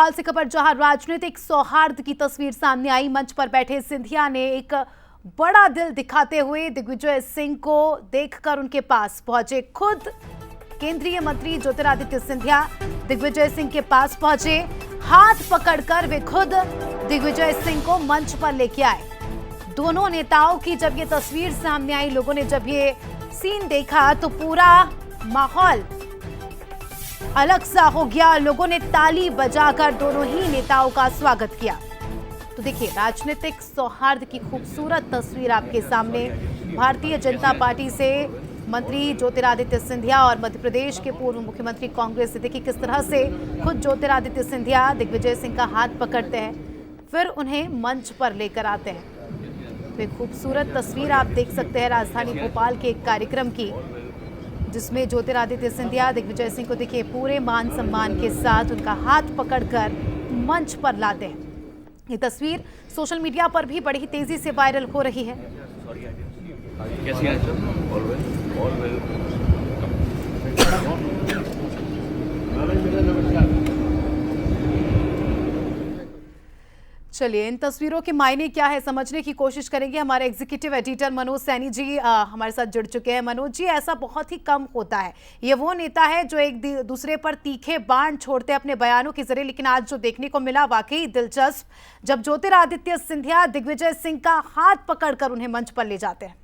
भोपाल से खबर, जहां राजनीतिक सौहार्द की तस्वीर सामने आई। मंच पर बैठे सिंधिया ने एक बड़ा दिल दिखाते हुए दिग्विजय सिंह को देखकर उनके पास पहुंचे। खुद केंद्रीय मंत्री ज्योतिरादित्य सिंधिया दिग्विजय सिंह के पास पहुंचे। हाथ पकड़कर वे खुद दिग्विजय सिंह को मंच पर लेके आए। दोनों नेताओं की जब ये तस्वीर सामने आई, लोगों ने जब ये सीन देखा तो पूरा माहौल अलग सा हो गया। लोगों ने ताली बजाकर दोनों ही नेताओं का स्वागत किया। तो देखिए, राजनीतिक सौहार्द की खूबसूरत तस्वीर आपके सामने। भारतीय जनता पार्टी से मंत्री ज्योतिरादित्य सिंधिया और मध्य प्रदेश के पूर्व मुख्यमंत्री कांग्रेस से, देखिए किस तरह से खुद ज्योतिरादित्य सिंधिया दिग्विजय सिंह का हाथ पकड़ते हैं, फिर उन्हें मंच पर लेकर आते हैं। तो एक खूबसूरत तस्वीर आप देख सकते हैं राजधानी भोपाल के एक कार्यक्रम की, जिसमें ज्योतिरादित्य सिंधिया दिग्विजय सिंह को देखिए पूरे मान सम्मान के साथ उनका हाथ पकड़कर मंच पर लाते हैं। ये तस्वीर सोशल मीडिया पर भी बड़ी ही तेजी से वायरल हो रही है। चलिए, इन तस्वीरों के मायने क्या है समझने की कोशिश करेंगे। हमारे एग्जीक्यूटिव एडिटर मनोज सैनी जी हमारे साथ जुड़ चुके हैं। मनोज जी, ऐसा बहुत ही कम होता है। ये वो नेता है जो एक दूसरे पर तीखे बाण छोड़ते हैं अपने बयानों के जरिए, लेकिन आज जो देखने को मिला वाकई दिलचस्प, जब ज्योतिरादित्य सिंधिया दिग्विजय सिंह का हाथ पकड़कर उन्हें मंच पर ले जाते हैं।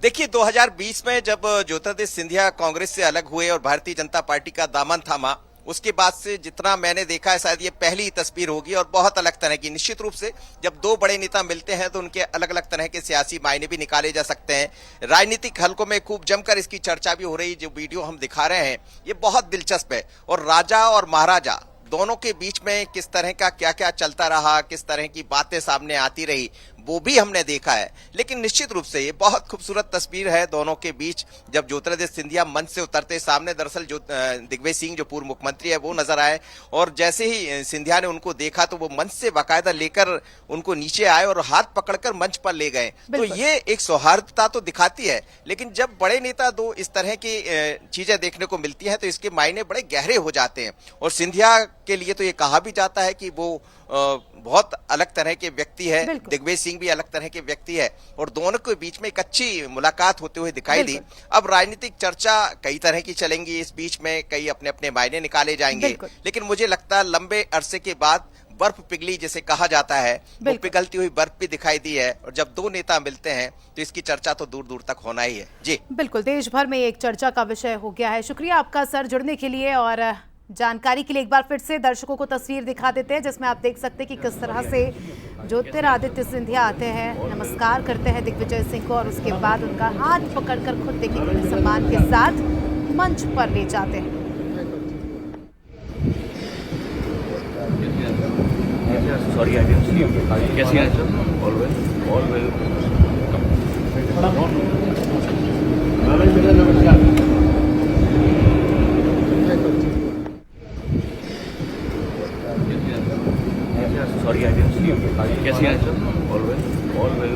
देखिए, 2020 में जब ज्योतिरादित्य सिंधिया कांग्रेस से अलग हुए और भारतीय जनता पार्टी का दामन थामा, उसके बाद से जितना मैंने देखा है शायद ये पहली तस्वीर होगी और बहुत अलग तरह की। निश्चित रूप से जब दो बड़े नेता मिलते हैं तो उनके अलग अलग तरह के सियासी मायने भी निकाले जा सकते हैं। राजनीतिक हलकों में खूब जमकर इसकी चर्चा भी हो रही। जो वीडियो हम दिखा रहे हैं ये बहुत दिलचस्प है, और राजा और महाराजा दोनों के बीच में किस तरह का क्या क्या चलता रहा, किस तरह की बातें सामने आती रही, वो भी हमने देखा है। लेकिन निश्चित रूप से ये बहुत खूबसूरत तस्वीर है दोनों के बीच। जब ज्योतिरादित्य सिंधिया मंच से उतरते, सामने दरअसल जो दिग्विजय सिंह जो पूर्व मुख्यमंत्री है वो नजर आए, और जैसे ही सिंधिया ने उनको देखा तो वो मंच से बाकायदा लेकर उनको नीचे आए और हाथ पकड़कर मंच पर ले गए। तो ये एक सौहार्दता तो दिखाती है, लेकिन जब बड़े नेता दो इस तरह की चीजें देखने को मिलती हैं तो इसके मायने बड़े गहरे हो जाते हैं। और सिंधिया के लिए तो ये कहा भी जाता है कि वो बहुत अलग तरह के व्यक्ति है, दिग्विजय सिंह भी अलग तरह के व्यक्ति है, और दोनों के बीच में एक अच्छी मुलाकात होते हुए दिखाई दी। अब राजनीतिक चर्चा कई तरह की चलेंगी इस बीच में, कई अपने अपने मायने निकाले जाएंगे, लेकिन मुझे लगता है लंबे अरसे के बाद बर्फ पिघली जिसे कहा जाता है, वो पिघलती हुई बर्फ भी दिखाई दी है। और जब दो नेता मिलते हैं तो इसकी चर्चा तो दूर दूर तक होना ही है। जी बिल्कुल, देश भर में एक चर्चा का विषय हो गया है। शुक्रिया आपका सर जुड़ने के लिए और जानकारी के लिए। एक बार फिर से दर्शकों को तस्वीर दिखा देते हैं, जिसमें आप देख सकते हैं कि किस तरह से ज्योतिरादित्य सिंधिया आते हैं, नमस्कार करते हैं दिग्विजय सिंह को, और उसके बाद उनका हाथ पकड़कर खुद देखिए सम्मान के साथ मंच पर ले जाते हैं। Sorry, I didn't see you. कैसी हैं sir? All well. Sorry, I didn't see you. कैसी हैं सर? All well.